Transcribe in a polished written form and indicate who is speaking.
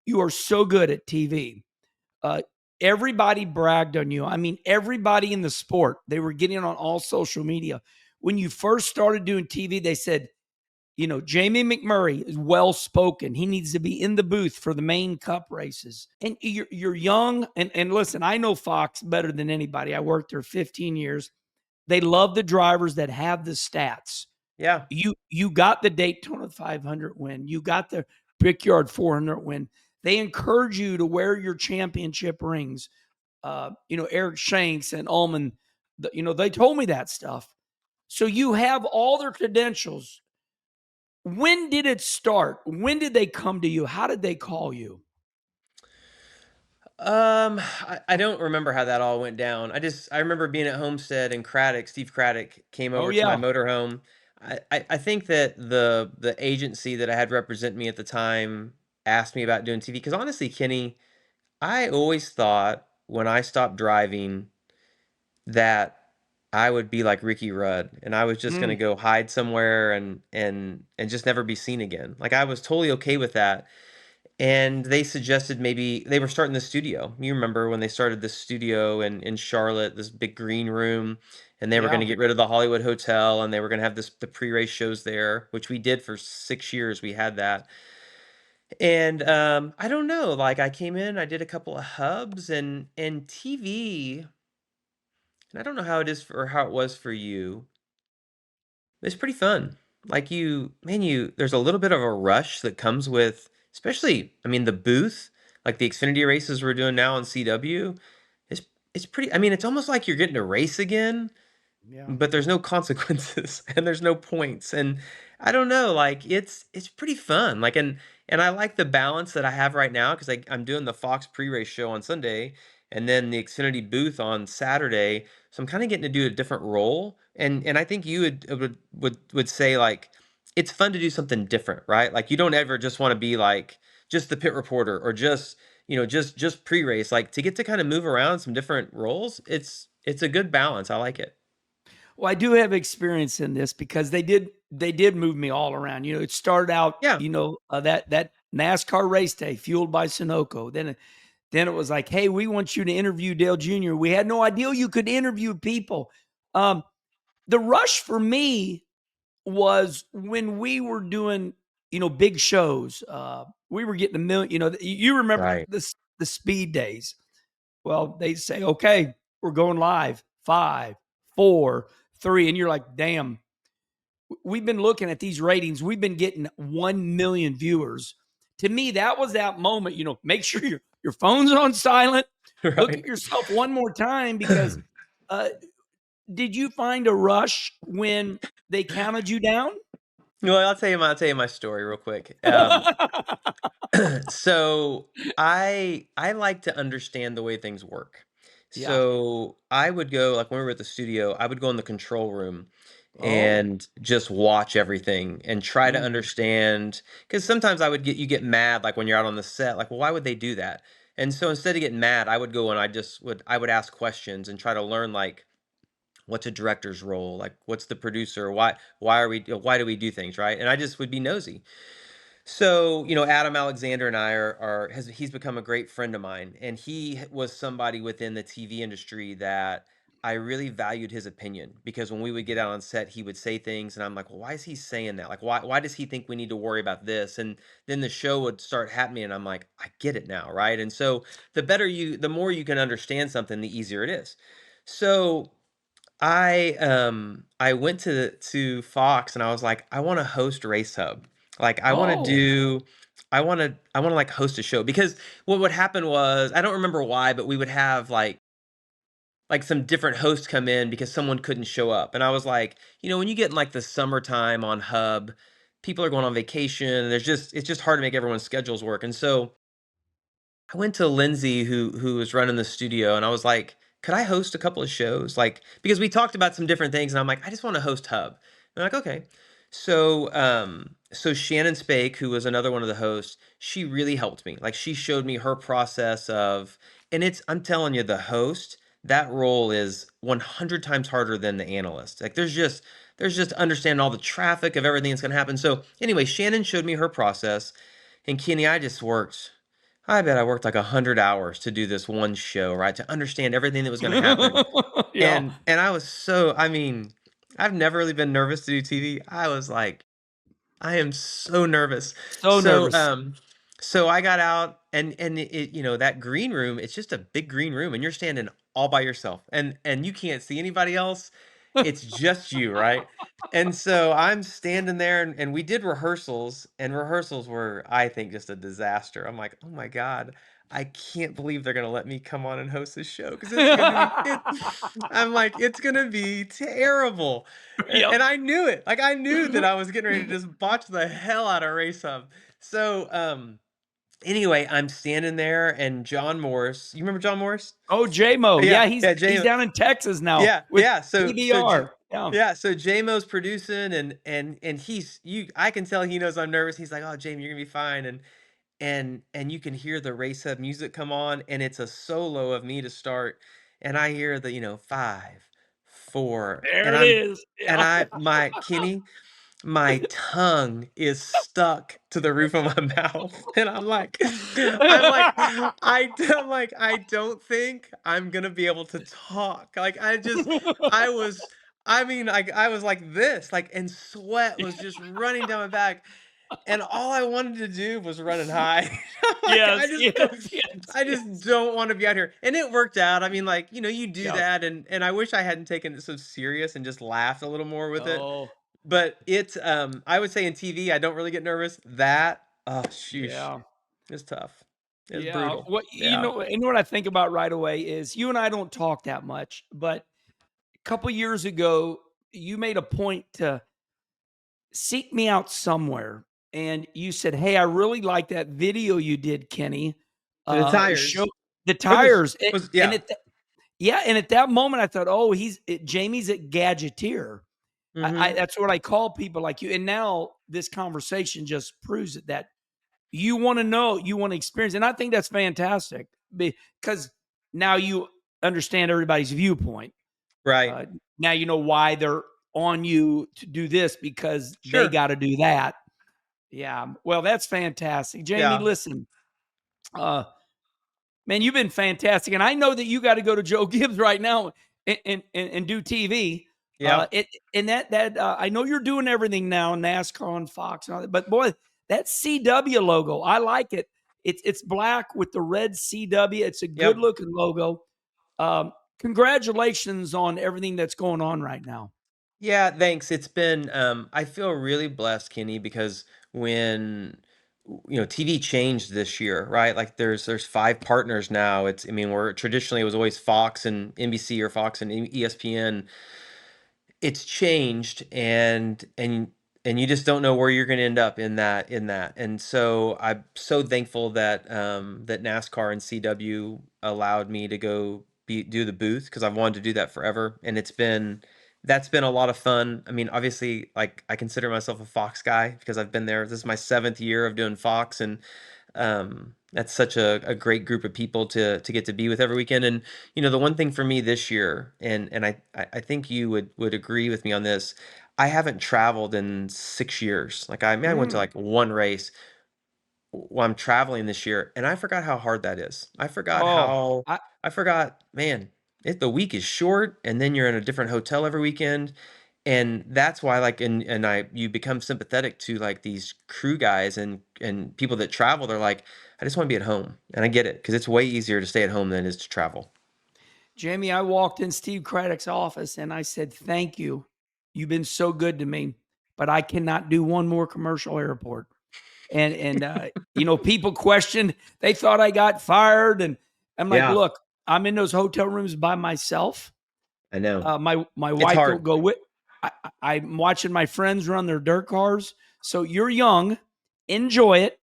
Speaker 1: you are so good at TV. Uh, Everybody bragged on you. I mean, everybody in the sport, they were getting on all social media. When you first started doing TV, they said, Jamie McMurray is well spoken. He needs to be in the booth for the main cup races. And you're young. And listen, I know Fox better than anybody. I worked there 15 years. They love the drivers that have the stats.
Speaker 2: Yeah.
Speaker 1: You got the Daytona 500 win. You got the Brickyard 400 win. They encourage you to wear your championship rings. Eric Shanks and Ullman, they told me that stuff. So you have all their credentials. When did it start? When did they come to you? How did they call you?
Speaker 2: I don't remember how that all went down. I remember being at Homestead and Steve Craddock came
Speaker 1: Oh
Speaker 2: over to my
Speaker 1: yeah.
Speaker 2: motorhome. I think that the agency that I had represent me at the time asked me about doing TV because honestly, Kenny, I always thought when I stopped driving that I would be like Ricky Rudd and I was just gonna
Speaker 1: Mm,
Speaker 2: go hide somewhere and just never be seen again. Like I was totally okay with that. And they suggested maybe they were starting the studio. You remember when they started the studio in Charlotte, this big green room, and they were going
Speaker 1: yeah.
Speaker 2: to get rid of the Hollywood Hotel, and they were going to have the pre-race shows there, which we did for 6 years. We had that, and I don't know. Like I came in, I did a couple of hubs and TV, and I don't know how it is for how it was for you. It's pretty fun. Like there's a little bit of a rush that comes with, especially, I mean, the booth, like the Xfinity races we're doing now on CW, it's it's pretty. I mean, it's almost like you're getting a race again,
Speaker 1: Yeah.
Speaker 2: but there's no consequences and there's no points, and I don't know, like it's pretty fun. Like and I like the balance that I have right now because I'm doing the Fox pre-race show on Sunday and then the Xfinity booth on Saturday, so I'm kind of getting to do a different role. And I think you would say like it's fun to do something different, right? Like you don't ever just want to be like just the pit reporter or just just pre-race. Like to get to kind of move around some different roles, it's a good balance. I like it.
Speaker 1: Well, I do have experience in this because they did move me all around. It started out,
Speaker 2: Yeah.
Speaker 1: that NASCAR race day fueled by Sunoco. Then it was like, hey, we want you to interview Dale Jr. We had no idea you could interview people. Um, the rush for me was when we were doing, big shows. We were getting a million. You remember
Speaker 2: Right.
Speaker 1: the speed days. Well, they say, okay, we're going live. 5, 4, 3, and you're like, damn. We've been looking at these ratings. We've been getting 1 million viewers. To me, that was that moment. Make sure your phone's on silent. Look at
Speaker 2: Right.
Speaker 1: yourself one more time because uh, did you find a rush when they counted you down?
Speaker 2: Well, I'll tell you my story real quick. So I like to understand the way things work.
Speaker 1: Yeah.
Speaker 2: So I would go like when we were at the studio, I would go in the control room
Speaker 1: Oh.
Speaker 2: and just watch everything and try to
Speaker 1: Mhm.
Speaker 2: understand because sometimes you get mad like when you're out on the set, like, well, why would they do that? And so instead of getting mad, I would go and I would ask questions and try to learn like what's a director's role, like what's the producer, why do we do things, right? And I just would be nosy. So, Adam Alexander and I he's become a great friend of mine. And was somebody within the TV industry that I really valued his opinion because when we would get out on set, he would say things and I'm like, well, why is he saying that? Like, why does he think we need to worry about this? And then the show would start happening and I'm like, I get it now. Right. And so the more you can understand something, the easier it is. So I went to Fox and I was like, I want to host Race Hub. Like
Speaker 1: Oh.
Speaker 2: I want to like host a show because what would happen was I don't remember why, but we would have like some different hosts come in because someone couldn't show up. And I was like, when you get in like the summertime on Hub, people are going on vacation and it's just hard to make everyone's schedules work. And so I went to Lindsay who was running the studio and I was like, "Could I host a couple of shows?" Like because we talked about some different things and I'm like, "I just want to host Hub." And they're like, "Okay." So Shannon Spake, who was another one of the hosts, she really helped me. Like she showed me her process of and I'm telling you the host, that role is 100 times harder than the analyst. Like there's just understanding all the traffic of everything that's going to happen. So anyway, Shannon showed me her process and Kenny I just worked I bet I worked like 100 hours to do this one show, right? To understand everything that was gonna happen.
Speaker 1: Yeah.
Speaker 2: And I was so I mean, I've never really been nervous to do TV. I was like, I am so nervous.
Speaker 1: So
Speaker 2: So,
Speaker 1: nervous.
Speaker 2: so I got out and it, that green room, it's just a big green room and you're standing all by yourself and you can't see anybody else. It's just you, right? And so I'm standing there and we did rehearsals and rehearsals were, I think, just a disaster. I'm like, oh my God, I can't believe they're gonna let me come on and host this show because it's gonna be it. I'm like, it's gonna be terrible.
Speaker 1: Yep.
Speaker 2: And I knew it. Like I knew that I was getting ready to just botch the hell out of Race Hub. So anyway, I'm standing there and John Morris, you remember John Morris?
Speaker 1: Oh, J-Mo.
Speaker 2: Yeah,
Speaker 1: Yeah,
Speaker 2: yeah,
Speaker 1: he's
Speaker 2: J
Speaker 1: down in Texas now
Speaker 2: yeah,
Speaker 1: with
Speaker 2: yeah.
Speaker 1: PBR. Yeah.
Speaker 2: Yeah, so JMo's producing and he's you I can tell he knows I'm nervous. He's like, "Oh, Jamie, you're gonna be fine." And you can hear the Race Hub music come on, and it's a solo of me to start, and I hear the 5, 4,
Speaker 1: There it is.
Speaker 2: and
Speaker 1: Yeah.
Speaker 2: I my Kenny, my tongue is stuck to the roof of my mouth, and I'm like, "I don't think I'm gonna be able to talk." Like, I was I mean, I was like this, like, and sweat was just running down my back, and all I wanted to do was run and hide. I'm like,
Speaker 1: Yes, yes, yes,
Speaker 2: I just
Speaker 1: yes.
Speaker 2: don't wanna be out here, and it worked out. I mean, like, you do
Speaker 1: Yeah.
Speaker 2: that, and I wish I hadn't taken it so serious and just laughed a little more with it.
Speaker 1: Oh,
Speaker 2: But it's, I would say in TV, I don't really get nervous. That, oh, sheesh,
Speaker 1: yeah.
Speaker 2: it's tough. It's
Speaker 1: Yeah.
Speaker 2: brutal.
Speaker 1: What
Speaker 2: Yeah.
Speaker 1: what I think about right away is you and I don't talk that much, but a couple years ago, you made a point to seek me out somewhere. And you said, "Hey, I really like that video you did, Kenny.
Speaker 2: The
Speaker 1: Show
Speaker 2: tires.
Speaker 1: the
Speaker 2: It
Speaker 1: tires." And
Speaker 2: yeah.
Speaker 1: yeah, and at that moment, I thought, "Oh, Jamie's a gadgeteer." I
Speaker 2: Mhm.
Speaker 1: that's what I call people like you. And now this conversation just proves it that you want to know, you want to experience, and I think that's fantastic because now you understand everybody's viewpoint.
Speaker 2: Right.
Speaker 1: Uh, Now you know why they're on you to do this because they
Speaker 2: Sure.
Speaker 1: got to do that. Yeah, well, that's fantastic, Jamie.
Speaker 2: Yeah.
Speaker 1: Listen, uh, man, you've been fantastic, and I know that you got to go to Joe Gibbs right now and do TV.
Speaker 2: Yep.
Speaker 1: It and that I know you're doing everything now, NASCAR and Fox and all that, but boy, that CW logo, I like it. It's black with the red CW. It's a good
Speaker 2: Yep.
Speaker 1: looking logo. Congratulations on everything that's going on right now.
Speaker 2: Yeah, thanks. It's been I feel really blessed, Kenny, because when TV changed this year, right? Like there's 5 partners now. It's I mean, we're traditionally it was always Fox and NBC or Fox and ESPN. It's changed and you just don't know where you're going to end up in that. And so I'm so thankful that that NASCAR and CW allowed me to go do the booth because I've wanted to do that forever and that's been a lot of fun. I mean, obviously like I consider myself a Fox guy because I've been there. This is my 7th year of doing Fox and that's such a great group of people to get to be with every weekend. And the one thing for me this year, and I think you would agree with me on this. I haven't traveled in 6 years. Like I mean, I went to
Speaker 1: Mm.
Speaker 2: like one race while I'm traveling this year, and I forgot how hard that is.
Speaker 1: Oh, I,
Speaker 2: I forgot, man. The week is short, and then you're in a different hotel every weekend, and that's why like and I you become sympathetic to like these crew guys and people that travel. They're like, I just want to be at home, and I get it because it's way easier to stay at home than it is to travel.
Speaker 1: Jamie, I walked in Steve Craddock's office and I said, "Thank you. You've been so good to me, but I cannot do one more commercial airport." And people questioned. They thought I got fired, and I'm like,
Speaker 2: Yeah,
Speaker 1: "Look, I'm in those hotel rooms by myself.
Speaker 2: I know
Speaker 1: My
Speaker 2: it's
Speaker 1: wife don't
Speaker 2: hard.
Speaker 1: go with. I'm watching my friends run their dirt cars. So you're young, enjoy it.